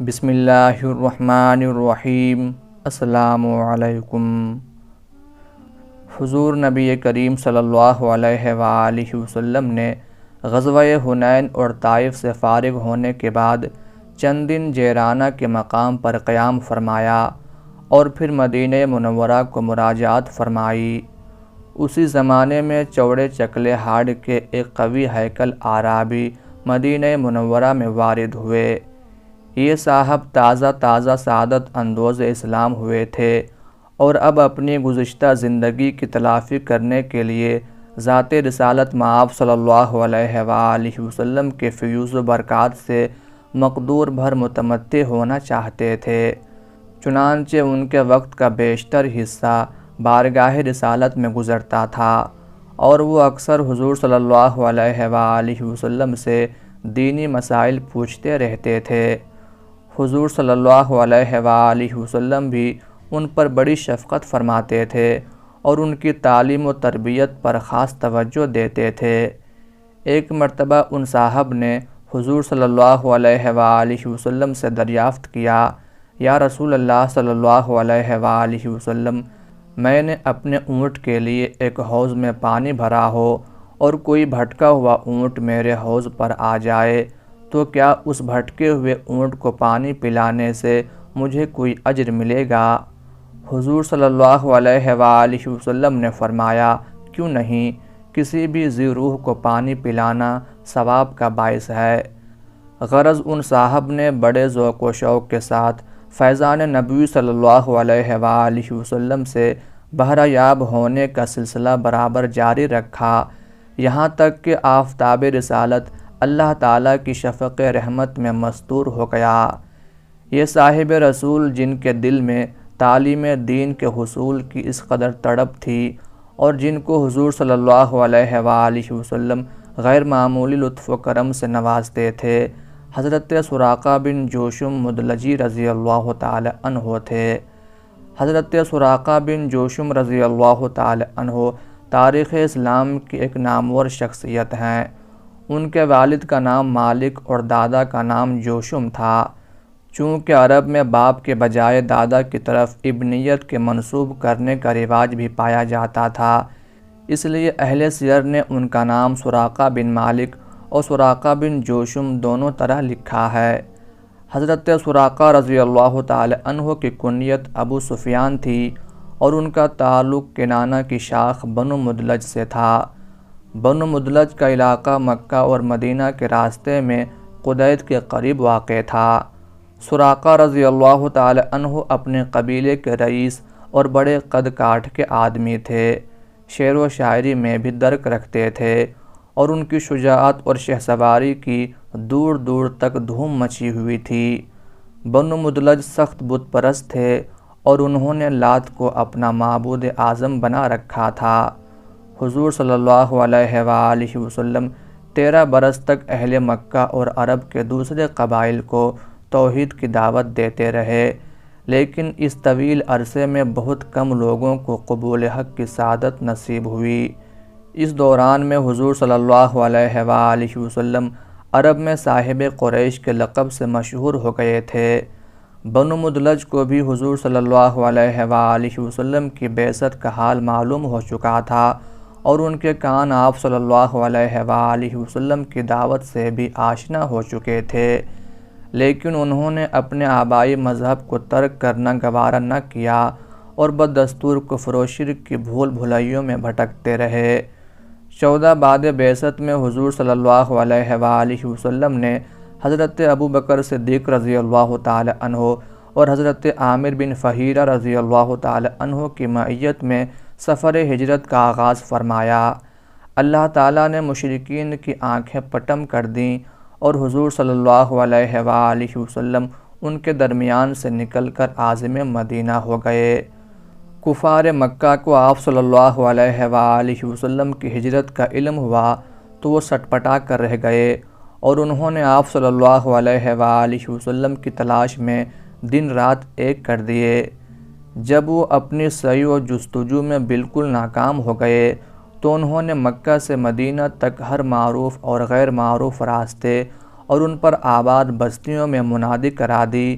بسم اللہ الرحمن الرحیم۔ السلام علیکم۔ حضور نبی کریم صلی اللہ علیہ وآلہ وسلم نے غزوہ حنین اور طائف سے فارغ ہونے کے بعد چند دن جیرانہ کے مقام پر قیام فرمایا اور پھر مدینہ منورہ کو مراجعت فرمائی۔ اسی زمانے میں چوڑے چکلے ہاڑ کے ایک قوی ہیکل اعرابی مدینہ منورہ میں وارد ہوئے۔ یہ صاحب تازہ سعادت اندوز اسلام ہوئے تھے اور اب اپنی گزشتہ زندگی کی تلافی کرنے کے لیے ذات رسالت مآب صلی اللہ علیہ وآلہ وسلم کے فیوز و برکات سے مقدور بھر متمتع ہونا چاہتے تھے۔ چنانچہ ان کے وقت کا بیشتر حصہ بارگاہ رسالت میں گزرتا تھا اور وہ اکثر حضور صلی اللہ علیہ وآلہ وسلم سے دینی مسائل پوچھتے رہتے تھے۔ حضور صلی اللہ علیہ وآلہ وسلم بھی ان پر بڑی شفقت فرماتے تھے اور ان کی تعلیم و تربیت پر خاص توجہ دیتے تھے۔ ایک مرتبہ ان صاحب نے حضور صلی اللہ علیہ وآلہ وسلم سے دریافت کیا، یا رسول اللہ صلی اللہ علیہ وآلہ وسلم، میں نے اپنے اونٹ کے لیے ایک حوض میں پانی بھرا ہو اور کوئی بھٹکا ہوا اونٹ میرے حوض پر آ جائے تو کیا اس بھٹکے ہوئے اونٹ کو پانی پلانے سے مجھے کوئی اجر ملے گا؟ حضور صلی اللہ علیہ وآلہ وسلم نے فرمایا، کیوں نہیں، کسی بھی ذی روح کو پانی پلانا ثواب کا باعث ہے۔ غرض ان صاحب نے بڑے ذوق و شوق کے ساتھ فیضان نبوی صلی اللہ علیہ وآلہ وسلم سے بہرہ یاب ہونے کا سلسلہ برابر جاری رکھا، یہاں تک کہ آفتاب رسالت اللہ تعالیٰ کی شفق رحمت میں مستور ہو گیا۔ یہ صاحب رسول جن کے دل میں تعلیم دین کے حصول کی اس قدر تڑپ تھی اور جن کو حضور صلی اللہ علیہ وآلہ وسلم غیر معمولی لطف و کرم سے نوازتے تھے، حضرت سراقہ بن جوشم مدلجی رضی اللہ تعالی عنہ تھے۔ حضرت سراقہ بن جوشم رضی اللہ تعالی عنہ تاریخ اسلام کی ایک نامور شخصیت ہیں۔ ان کے والد کا نام مالک اور دادا کا نام جوشم تھا۔ چونکہ عرب میں باپ کے بجائے دادا کی طرف ابنیت کے منسوب کرنے کا رواج بھی پایا جاتا تھا، اس لیے اہل سیر نے ان کا نام سراقہ بن مالک اور سراقہ بن جوشم دونوں طرح لکھا ہے۔ حضرت سراقہ رضی اللہ تعالی عنہ کی کنیت ابو سفیان تھی اور ان کا تعلق کنانہ کی شاخ بنو مدلج سے تھا۔ بنو مدلج کا علاقہ مکہ اور مدینہ کے راستے میں قدید کے قریب واقع تھا۔ سراقہ رضی اللہ تعالی عنہ اپنے قبیلے کے رئیس اور بڑے قد کاٹھ کے آدمی تھے، شعر و شاعری میں بھی درک رکھتے تھے اور ان کی شجاعت اور شہسواری کی دور دور تک دھوم مچی ہوئی تھی۔ بنو مدلج سخت بت پرست تھے اور انہوں نے لات کو اپنا معبود اعظم بنا رکھا تھا۔ حضور صلی اللہ علیہ وآلہ وسلم 13 برس تک اہل مکہ اور عرب کے دوسرے قبائل کو توحید کی دعوت دیتے رہے، لیکن اس طویل عرصے میں بہت کم لوگوں کو قبول حق کی سعادت نصیب ہوئی۔ اس دوران میں حضور صلی اللہ علیہ وآلہ وسلم عرب میں صاحب قریش کے لقب سے مشہور ہو گئے تھے۔ بنو مدلج کو بھی حضور صلی اللہ علیہ وآلہ وسلم کی بعثت کا حال معلوم ہو چکا تھا اور ان کے کان آپ صلی اللہ علیہ وآلہ وسلم کی دعوت سے بھی آشنا ہو چکے تھے، لیکن انہوں نے اپنے آبائی مذہب کو ترک کرنا گوارا نہ کیا اور بدستور کفر و شرک کی بھول بھلائیوں میں بھٹکتے رہے۔ 14 بعد بعثت میں حضور صلی اللہ علیہ وآلہ وسلم نے حضرت ابو بکر صدیق رضی اللہ تعالی عنہ اور حضرت عامر بن فہیرہ رضی اللہ تعالی عنہ کی معیت میں سفر ہجرت کا آغاز فرمایا۔ اللہ تعالیٰ نے مشرکین کی آنکھیں پٹم کر دیں اور حضور صلی اللہ علیہ وآلہ وسلم ان کے درمیان سے نکل کر عازم مدینہ ہو گئے۔ کفار مکہ کو آپ صلی اللہ علیہ وآلہ وسلم کی ہجرت کا علم ہوا تو وہ سٹپٹا کر رہ گئے اور انہوں نے آپ صلی اللہ علیہ وآلہ وسلم کی تلاش میں دن رات ایک کر دیے۔ جب وہ اپنی سعی و جستجو میں بالکل ناکام ہو گئے تو انہوں نے مکہ سے مدینہ تک ہر معروف اور غیر معروف راستے اور ان پر آباد بستیوں میں منادی کرا دی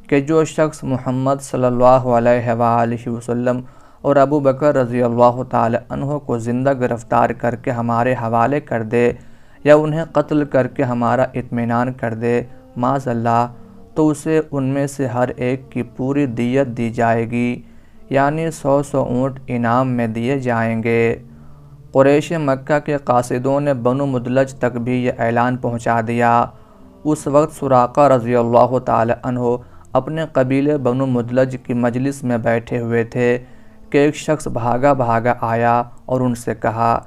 کہ جو شخص محمد صلی اللہ علیہ وآلہ وسلم اور ابو بکر رضی اللہ تعالی عنہ کو زندہ گرفتار کر کے ہمارے حوالے کر دے یا انہیں قتل کر کے ہمارا اطمینان کر دے معاذ اللہ، تو اسے ان میں سے ہر ایک کی پوری دیت دی جائے گی، یعنی 100 اونٹ انعام میں دیے جائیں گے۔ قریش مکہ کے قاصدوں نے بنو مدلج تک بھی یہ اعلان پہنچا دیا۔ اس وقت سراقہ رضی اللہ تعالی عنہ اپنے قبیلے بنو مدلج کی مجلس میں بیٹھے ہوئے تھے کہ ایک شخص بھاگا بھاگا آیا اور ان سے کہا،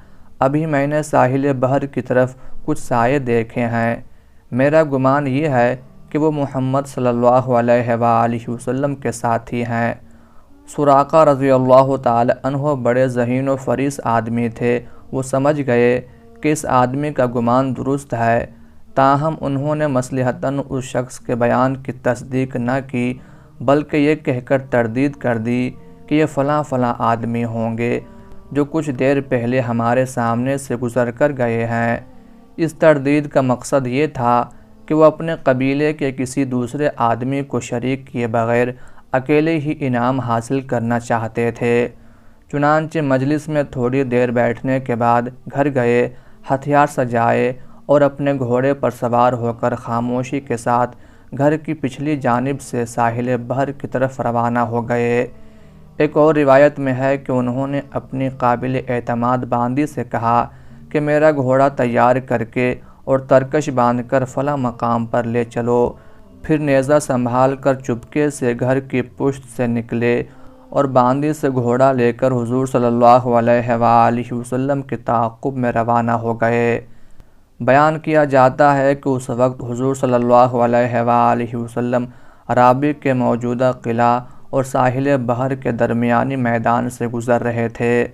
ابھی میں نے ساحل بحر کی طرف کچھ سائے دیکھے ہیں، میرا گمان یہ ہے کہ وہ محمد صلی اللہ علیہ وآلہ وسلم کے ساتھی ہیں۔ سراقہ رضی اللہ تعالی عنہ بڑے ذہین و فریس آدمی تھے، وہ سمجھ گئے کہ اس آدمی کا گمان درست ہے، تاہم انہوں نے مصلحتاً اس شخص کے بیان کی تصدیق نہ کی، بلکہ یہ کہہ کر تردید کر دی کہ یہ فلاں فلاں آدمی ہوں گے جو کچھ دیر پہلے ہمارے سامنے سے گزر کر گئے ہیں۔ اس تردید کا مقصد یہ تھا کہ وہ اپنے قبیلے کے کسی دوسرے آدمی کو شریک کیے بغیر اکیلے ہی انعام حاصل کرنا چاہتے تھے۔ چنانچہ مجلس میں تھوڑی دیر بیٹھنے کے بعد گھر گئے، ہتھیار سجائے اور اپنے گھوڑے پر سوار ہو کر خاموشی کے ساتھ گھر کی پچھلی جانب سے ساحل بحر کی طرف روانہ ہو گئے۔ ایک اور روایت میں ہے کہ انہوں نے اپنی قابل اعتماد باندی سے کہا کہ میرا گھوڑا تیار کر کے اور ترکش باندھ کر فلاں مقام پر لے چلو۔ پھر نیزہ سنبھال کر چپکے سے گھر کی پشت سے نکلے اور باندی سے گھوڑا لے کر حضور صلی اللہ علیہ وآلہ وسلم کے تعاقب میں روانہ ہو گئے۔ بیان کیا جاتا ہے کہ اس وقت حضور صلی اللہ علیہ وآلہ وسلم رابغ کے موجودہ قلعہ اور ساحل بحر کے درمیانی میدان سے گزر رہے تھے۔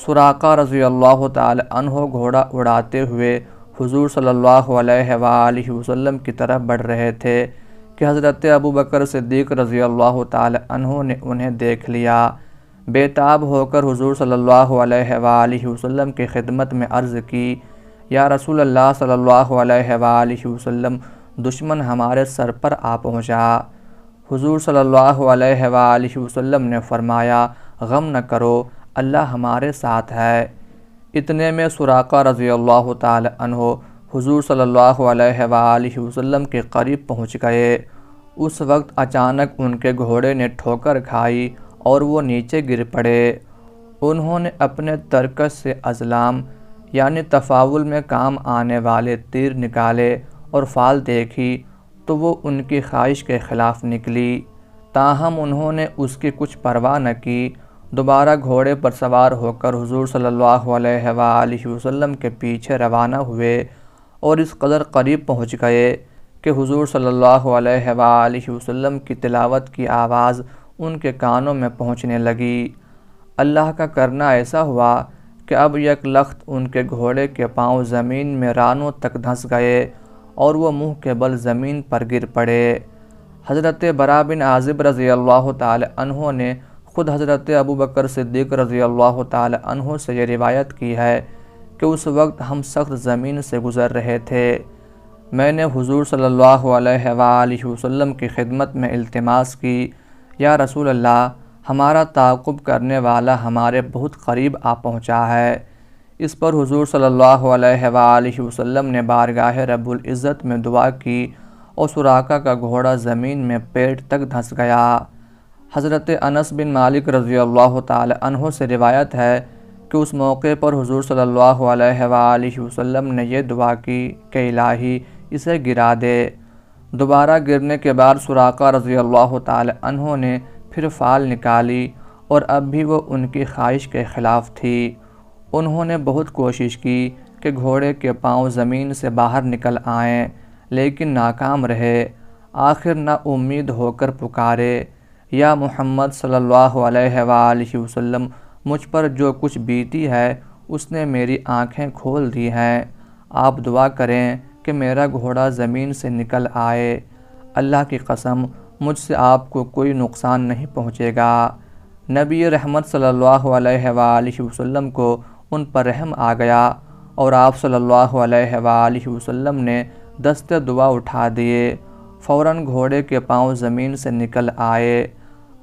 سراقہ رضی اللہ تعالی عنہ گھوڑا اڑاتے ہوئے حضور صلی اللہ علیہ وآلہ وسلم کی طرف بڑھ رہے تھے کہ حضرت ابو بکر صدیق رضی اللہ تعالی عنہ نے انہیں دیکھ لیا۔ بے تاب ہو کر حضور صلی اللہ علیہ وآلہ وسلم کی خدمت میں عرض کی، یا رسول اللہ صلی اللہ علیہ وآلہ وسلم، دشمن ہمارے سر پر آ پہنچا۔ حضور صلی اللہ علیہ وآلہ وسلم نے فرمایا، غم نہ کرو، اللہ ہمارے ساتھ ہے۔ اتنے میں سراقہ رضی اللہ تعالی عنہ حضور صلی اللہ علیہ وآلہ وسلم کے قریب پہنچ گئے۔ اس وقت اچانک ان کے گھوڑے نے ٹھوکر کھائی اور وہ نیچے گر پڑے۔ انہوں نے اپنے ترکش سے ازلام یعنی تفاول میں کام آنے والے تیر نکالے اور فال دیکھی تو وہ ان کی خواہش کے خلاف نکلی، تاہم انہوں نے اس کی کچھ پرواہ نہ کی۔ دوبارہ گھوڑے پر سوار ہو کر حضور صلی اللہ علیہ وآلہ وسلم کے پیچھے روانہ ہوئے اور اس قدر قریب پہنچ گئے کہ حضور صلی اللہ علیہ وآلہ وسلم کی تلاوت کی آواز ان کے کانوں میں پہنچنے لگی۔ اللہ کا کرنا ایسا ہوا کہ اب یک لخت ان کے گھوڑے کے پاؤں زمین میں رانوں تک دھنس گئے اور وہ منہ کے بل زمین پر گر پڑے۔ حضرت برا بن عازب رضی اللہ تعالی عنہ نے خود حضرت ابو بکر صدیق رضی اللہ تعالی عنہ سے یہ روایت کی ہے کہ اس وقت ہم سخت زمین سے گزر رہے تھے۔ میں نے حضور صلی اللہ علیہ وآلہ وسلم کی خدمت میں التماس کی، یا رسول اللہ، ہمارا تعاقب کرنے والا ہمارے بہت قریب آ پہنچا ہے۔ اس پر حضور صلی اللہ علیہ وآلہ وسلم نے بارگاہ رب العزت میں دعا کی اور سراقہ کا گھوڑا زمین میں پیٹ تک دھنس گیا۔ حضرت انس بن مالک رضی اللہ تعالی عنہ سے روایت ہے کہ اس موقع پر حضور صلی اللہ علیہ وآلہ وسلم نے یہ دعا کی کہ الہی اسے گرا دے۔ دوبارہ گرنے کے بعد سراقہ رضی اللہ تعالی عنہ نے پھر فال نکالی اور اب بھی وہ ان کی خواہش کے خلاف تھی۔ انہوں نے بہت کوشش کی کہ گھوڑے کے پاؤں زمین سے باہر نکل آئیں، لیکن ناکام رہے۔ آخر نا امید ہو کر پکارے، یا محمد صلی اللہ علیہ وآلہ وسلم، مجھ پر جو کچھ بیتی ہے اس نے میری آنکھیں کھول دی ہیں، آپ دعا کریں کہ میرا گھوڑا زمین سے نکل آئے، اللہ کی قسم مجھ سے آپ کو کوئی نقصان نہیں پہنچے گا۔ نبی رحمت صلی اللہ علیہ وآلہ وسلم کو ان پر رحم آ گیا اور آپ صلی اللہ علیہ وآلہ وسلم نے دست دعا اٹھا دیے، فوراً گھوڑے کے پاؤں زمین سے نکل آئے۔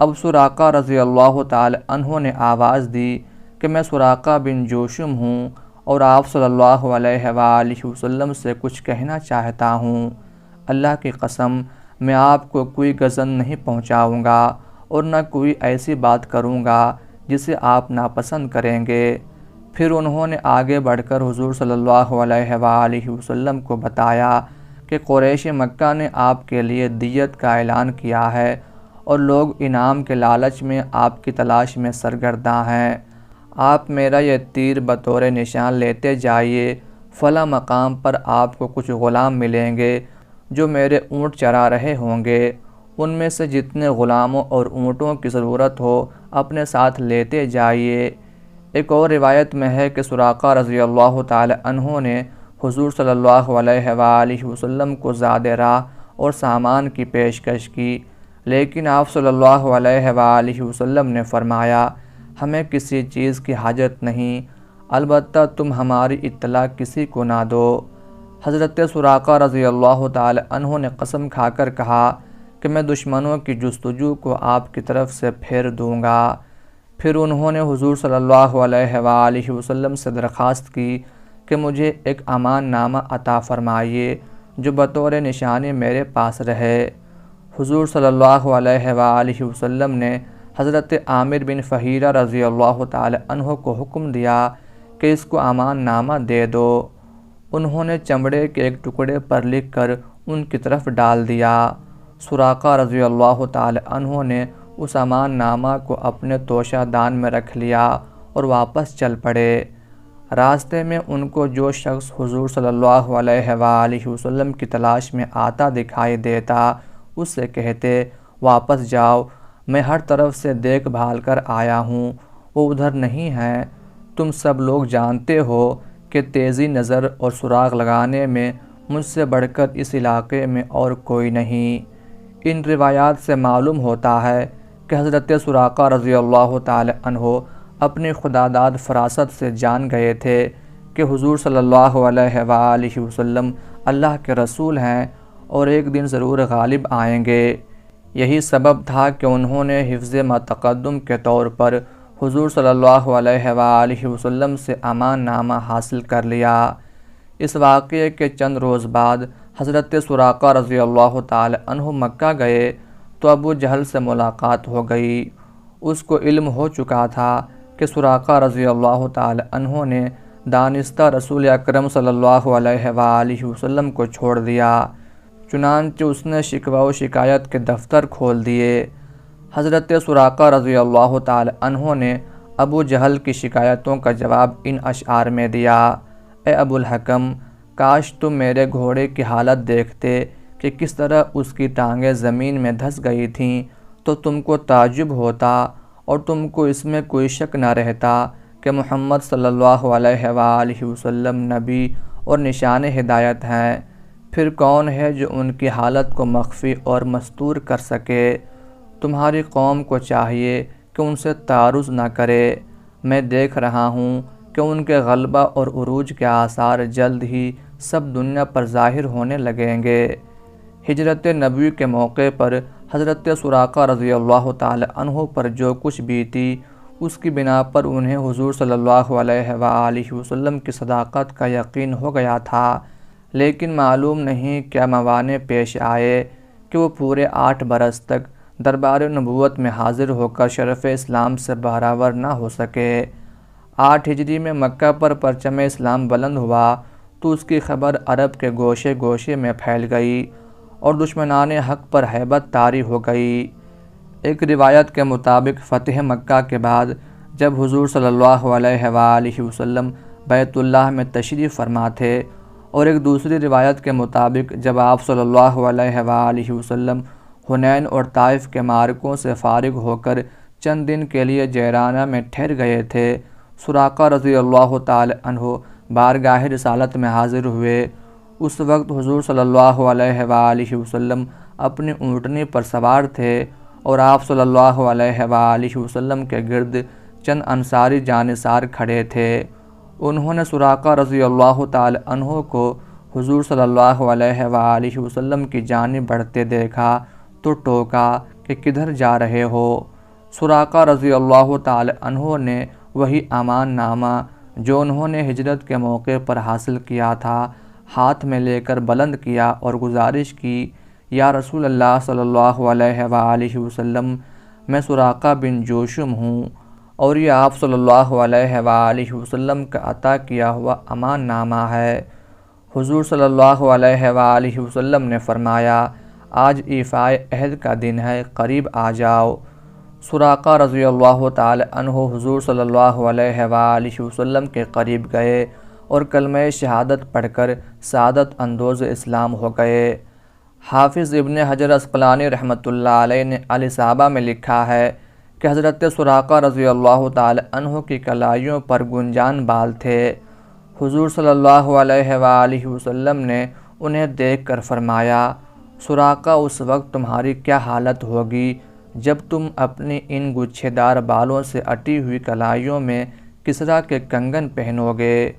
اب سراقہ رضی اللہ تعالی عنہ نے آواز دی کہ میں سراقہ بن جوشم ہوں اور آپ صلی اللہ علیہ وآلہ وسلم سے کچھ کہنا چاہتا ہوں۔ اللہ کی قسم میں آپ کو کوئی غضب نہیں پہنچاؤں گا اور نہ کوئی ایسی بات کروں گا جسے آپ ناپسند کریں گے۔ پھر انہوں نے آگے بڑھ کر حضور صلی اللہ علیہ وآلہ وسلم کو بتایا کہ قریش مکہ نے آپ کے لیے دیت کا اعلان کیا ہے اور لوگ انعام کے لالچ میں آپ کی تلاش میں سرگرداں ہیں۔ آپ میرا یہ تیر بطور نشان لیتے جائیے، فلاں مقام پر آپ کو کچھ غلام ملیں گے جو میرے اونٹ چرا رہے ہوں گے، ان میں سے جتنے غلاموں اور اونٹوں کی ضرورت ہو اپنے ساتھ لیتے جائیے۔ ایک اور روایت میں ہے کہ سراقہ رضی اللہ تعالی عنہ نے حضور صلی اللہ علیہ وآلہ وسلم کو زاد راہ اور سامان کی پیشکش کی، لیکن آپ صلی اللہ علیہ وآلہ وسلم نے فرمایا ہمیں کسی چیز کی حاجت نہیں، البتہ تم ہماری اطلاع کسی کو نہ دو۔ حضرت سراقہ رضی اللہ تعالی عنہ نے قسم کھا کر کہا کہ میں دشمنوں کی جستجو کو آپ کی طرف سے پھیر دوں گا۔ پھر انہوں نے حضور صلی اللہ علیہ وآلہ وسلم سے درخواست کی کہ مجھے ایک امان نامہ عطا فرمائیے جو بطور نشانی میرے پاس رہے۔ حضور صلی اللہ علیہ وآلہ وسلم نے حضرت عامر بن فہیرہ رضی اللہ تعالی عنہ کو حکم دیا کہ اس کو امان نامہ دے دو۔ انہوں نے چمڑے کے ایک ٹکڑے پر لکھ کر ان کی طرف ڈال دیا۔ سراقہ رضی اللہ تعالی عنہ نے اس امان نامہ کو اپنے توشہ دان میں رکھ لیا اور واپس چل پڑے۔ راستے میں ان کو جو شخص حضور صلی اللہ علیہ وآلہ وسلم کی تلاش میں آتا دکھائی دیتا اس سے کہتے واپس جاؤ، میں ہر طرف سے دیکھ بھال کر آیا ہوں، وہ ادھر نہیں ہیں۔ تم سب لوگ جانتے ہو کہ تیزی نظر اور سراغ لگانے میں مجھ سے بڑھ کر اس علاقے میں اور کوئی نہیں۔ ان روایات سے معلوم ہوتا ہے کہ حضرت سراقہ رضی اللہ تعالی عنہ اپنی خداداد فراست سے جان گئے تھے کہ حضور صلی اللہ علیہ وآلہ وسلم اللہ کے رسول ہیں اور ایک دن ضرور غالب آئیں گے۔ یہی سبب تھا کہ انہوں نے حفظ متقدم کے طور پر حضور صلی اللہ علیہ وآلہ وسلم سے امان نامہ حاصل کر لیا۔ اس واقعے کے چند روز بعد حضرت سراقہ رضی اللہ تعالی عنہ مکہ گئے تو ابو جہل سے ملاقات ہو گئی۔ اس کو علم ہو چکا تھا کہ سراقہ رضی اللہ تعالی عنہ نے دانستہ رسول اکرم صلی اللہ علیہ وآلہ وسلم کو چھوڑ دیا، چنانچہ اس نے شکوہ و شکایت کے دفتر کھول دیے۔ حضرت سراقہ رضی اللہ تعالی عنہ نے ابو جہل کی شکایتوں کا جواب ان اشعار میں دیا: اے ابو الحکم، کاش تم میرے گھوڑے کی حالت دیکھتے کہ کس طرح اس کی ٹانگیں زمین میں دھس گئی تھیں تو تم کو تعجب ہوتا اور تم کو اس میں کوئی شک نہ رہتا کہ محمد صلی اللہ علیہ وآلہ وسلم نبی اور نشان ہدایت ہیں۔ پھر کون ہے جو ان کی حالت کو مخفی اور مستور کر سکے؟ تمہاری قوم کو چاہیے کہ ان سے تعارض نہ کرے۔ میں دیکھ رہا ہوں کہ ان کے غلبہ اور عروج کے آثار جلد ہی سب دنیا پر ظاہر ہونے لگیں گے۔ ہجرت نبوی کے موقع پر حضرت سراقہ رضی اللہ تعالی عنہ پر جو کچھ بیتی اس کی بنا پر انہیں حضور صلی اللہ علیہ وآلہ وسلم کی صداقت کا یقین ہو گیا تھا، لیکن معلوم نہیں کیا موانع پیش آئے کہ وہ پورے 8 برس تک دربار نبوت میں حاضر ہو کر شرف اسلام سے بہراور نہ ہو سکے۔ 8 ہجری میں مکہ پر پرچم اسلام بلند ہوا تو اس کی خبر عرب کے گوشے گوشے میں پھیل گئی اور دشمنان حق پر ہیبت طاری ہو گئی۔ ایک روایت کے مطابق فتح مکہ کے بعد جب حضور صلی اللہ علیہ وآلہ وسلم بیت اللہ میں تشریف فرما تھے، اور ایک دوسری روایت کے مطابق جب آپ صلی اللہ علیہ وآلہ وسلم حنین اور طائف کے معرکوں سے فارغ ہو کر چند دن کے لیے جیرانہ میں ٹھہر گئے تھے، سراقہ رضی اللہ تعالی عنہ بارگاہ رسالت میں حاضر ہوئے۔ اس وقت حضور صلی اللہ علیہ وآلہ وسلم اپنی اونٹنی پر سوار تھے اور آپ صلی اللہ علیہ وآلہ وسلم کے گرد چند انصاری جانثار کھڑے تھے۔ انہوں نے سراقہ رضی اللہ تعالی عنہ کو حضور صلی اللہ علیہ وآلہ وسلم کی جانب بڑھتے دیکھا تو ٹوکا کہ کدھر جا رہے ہو؟ سراقہ رضی اللہ تعالی عنہ نے وہی امان نامہ جو انہوں نے ہجرت کے موقع پر حاصل کیا تھا ہاتھ میں لے کر بلند کیا اور گزارش کی، یا رسول اللہ صلی اللہ علیہ وآلہ وسلم، میں سراقہ بن جوشم ہوں اور یہ آپ صلی اللہ علیہ وآلہ وسلم کا عطا کیا ہوا امان نامہ ہے۔ حضور صلی اللہ علیہ وآلہ وسلم نے فرمایا، آج ایفائے عہد کا دن ہے، قریب آ جاؤ۔ سراقہ رضی اللہ تعالی عنہ حضور صلی اللہ علیہ وآلہ وسلم کے قریب گئے اور کلمہ شہادت پڑھ کر سعادت اندوز اسلام ہو گئے۔ حافظ ابن حجر عسقلانی رحمۃ اللہ علیہ نے الاصابہ میں لکھا ہے کہ حضرت سراقہ رضی اللہ تعالی عنہ کی کلائیوں پر گنجان بال تھے۔ حضور صلی اللہ علیہ وآلہ وسلم نے انہیں دیکھ کر فرمایا، سراقہ اس وقت تمہاری کیا حالت ہوگی جب تم اپنی ان گچھے دار بالوں سے اٹی ہوئی کلائیوں میں کسریٰ کے کنگن پہنو گے۔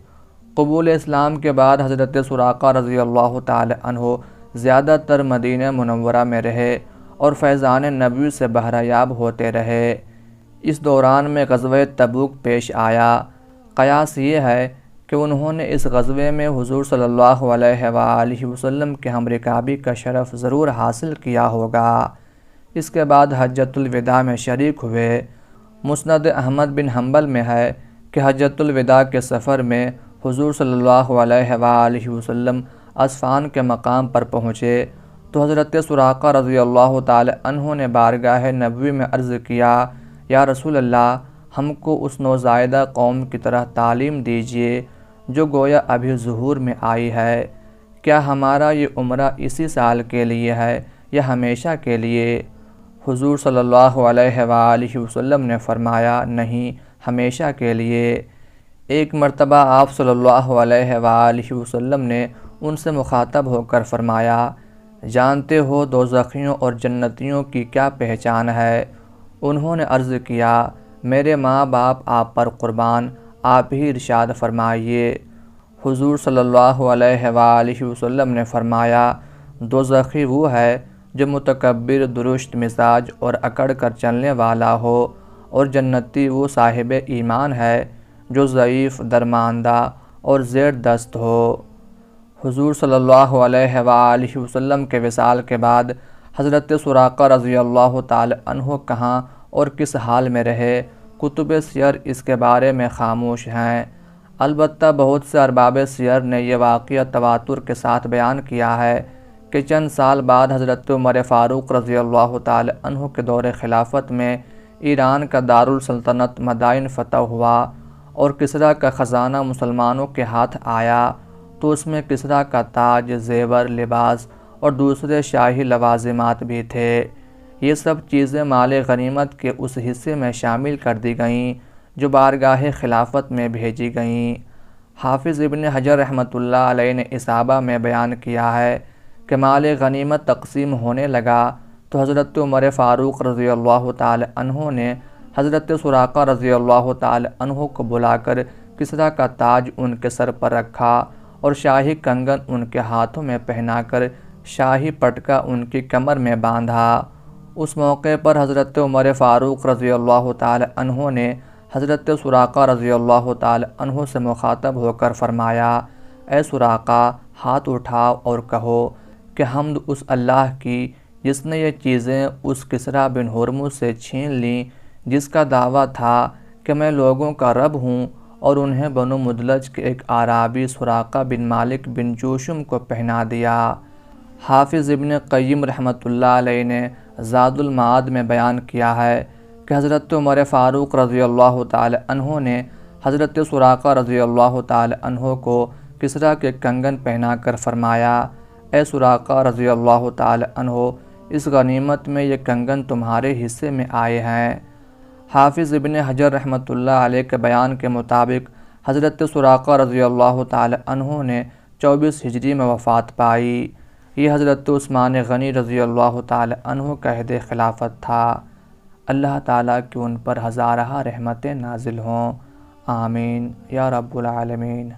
قبول اسلام کے بعد حضرت سراقہ رضی اللہ تعالی عنہ زیادہ تر مدینہ منورہ میں رہے اور فیضان نبوی سے بہرہ یاب ہوتے رہے۔ اس دوران میں غزوہ تبوک پیش آیا۔ قیاس یہ ہے کہ انہوں نے اس غزوے میں حضور صلی اللہ علیہ وآلہ وسلم کے ہم رکابی کا شرف ضرور حاصل کیا ہوگا۔ اس کے بعد حجۃ الوداع میں شریک ہوئے۔ مسند احمد بن حنبل میں ہے کہ حجۃ الوداع کے سفر میں حضور صلی اللہ علیہ وآلہ وسلم عصفان کے مقام پر پہنچے تو حضرت سراقہ رضی اللہ تعالی عنہ نے بارگاہ نبوی میں عرض کیا، یا رسول اللہ، ہم کو اس نوزائیدہ قوم کی طرح تعلیم دیجیے جو گویا ابھی ظہور میں آئی ہے۔ کیا ہمارا یہ عمرہ اسی سال کے لیے ہے یا ہمیشہ کے لیے؟ حضور صلی اللہ علیہ وآلہ وسلم نے فرمایا، نہیں، ہمیشہ کے لیے۔ ایک مرتبہ آپ صلی اللہ علیہ وآلہ وسلم نے ان سے مخاطب ہو کر فرمایا، جانتے ہو دوزخیوں اور جنتیوں کی کیا پہچان ہے؟ انہوں نے عرض کیا، میرے ماں باپ آپ پر قربان، آپ ہی ارشاد فرمائیے۔ حضور صلی اللہ علیہ وآلہ وسلم نے فرمایا، دوزخی وہ ہے جو متکبر، درشت مزاج اور اکڑ کر چلنے والا ہو، اور جنتی وہ صاحب ایمان ہے جو ضعیف، درماندہ اور زیر دست ہو۔ حضور صلی اللہ علیہ وآلہ وسلم کے وصال کے بعد حضرت سراقہ رضی اللہ تعالی عنہ کہاں اور کس حال میں رہے، کتب سیر اس کے بارے میں خاموش ہیں۔ البتہ بہت سے ارباب سیر نے یہ واقعہ تواتر کے ساتھ بیان کیا ہے کہ چند سال بعد حضرت عمر فاروق رضی اللہ تعالی عنہ کے دور خلافت میں ایران کا دارالسلطنت مدائن فتح ہوا اور کسریٰ کا خزانہ مسلمانوں کے ہاتھ آیا تو اس میں کسریٰ کا تاج، زیور، لباس اور دوسرے شاہی لوازمات بھی تھے۔ یہ سب چیزیں مال غنیمت کے اس حصے میں شامل کر دی گئیں جو بارگاہ خلافت میں بھیجی گئیں۔ حافظ ابن حجر رحمۃ اللہ علیہ نے اصابہ میں بیان کیا ہے کہ مال غنیمت تقسیم ہونے لگا تو حضرت عمر فاروق رضی اللہ تعالی عنہ نے حضرت سراقہ رضی اللہ تعالی عنہ کو بلا کر کسریٰ کا تاج ان کے سر پر رکھا اور شاہی کنگن ان کے ہاتھوں میں پہنا کر شاہی پٹکا ان کی کمر میں باندھا۔ اس موقع پر حضرت عمر فاروق رضی اللہ تعالی عنہ نے حضرت سراقہ رضی اللہ تعالی عنہ سے مخاطب ہو کر فرمایا، اے سراقہ، ہاتھ اٹھاؤ اور کہو کہ حمد اس اللہ کی جس نے یہ چیزیں اس کسریٰ بن ہرمز سے چھین لیں جس کا دعویٰ تھا کہ میں لوگوں کا رب ہوں، اور انہیں بنو مدلج کے ایک اعرابی سراقہ بن مالک بن جوشم کو پہنا دیا۔ حافظ ابن قیم رحمۃ اللہ علیہ نے زاد المعاد میں بیان کیا ہے کہ حضرت عمر فاروق رضی اللہ تعالی عنہ نے حضرت سراقہ رضی اللہ تعالی عنہ کو کسریٰ کے کنگن پہنا کر فرمایا، اے سراقہ رضی اللہ تعالی عنہ، اس غنیمت میں یہ کنگن تمہارے حصے میں آئے ہیں۔ حافظ ابن حجر رحمۃ اللہ علیہ کے بیان کے مطابق حضرت سراقہ رضی اللہ تعالی عنہ نے 24 ہجری میں وفات پائی۔ یہ حضرت عثمان غنی رضی اللہ تعالی عنہ کا عہد خلافت تھا۔ اللہ تعالیٰ کی ان پر ہزارہ رحمتیں نازل ہوں، آمین یا رب العالمین۔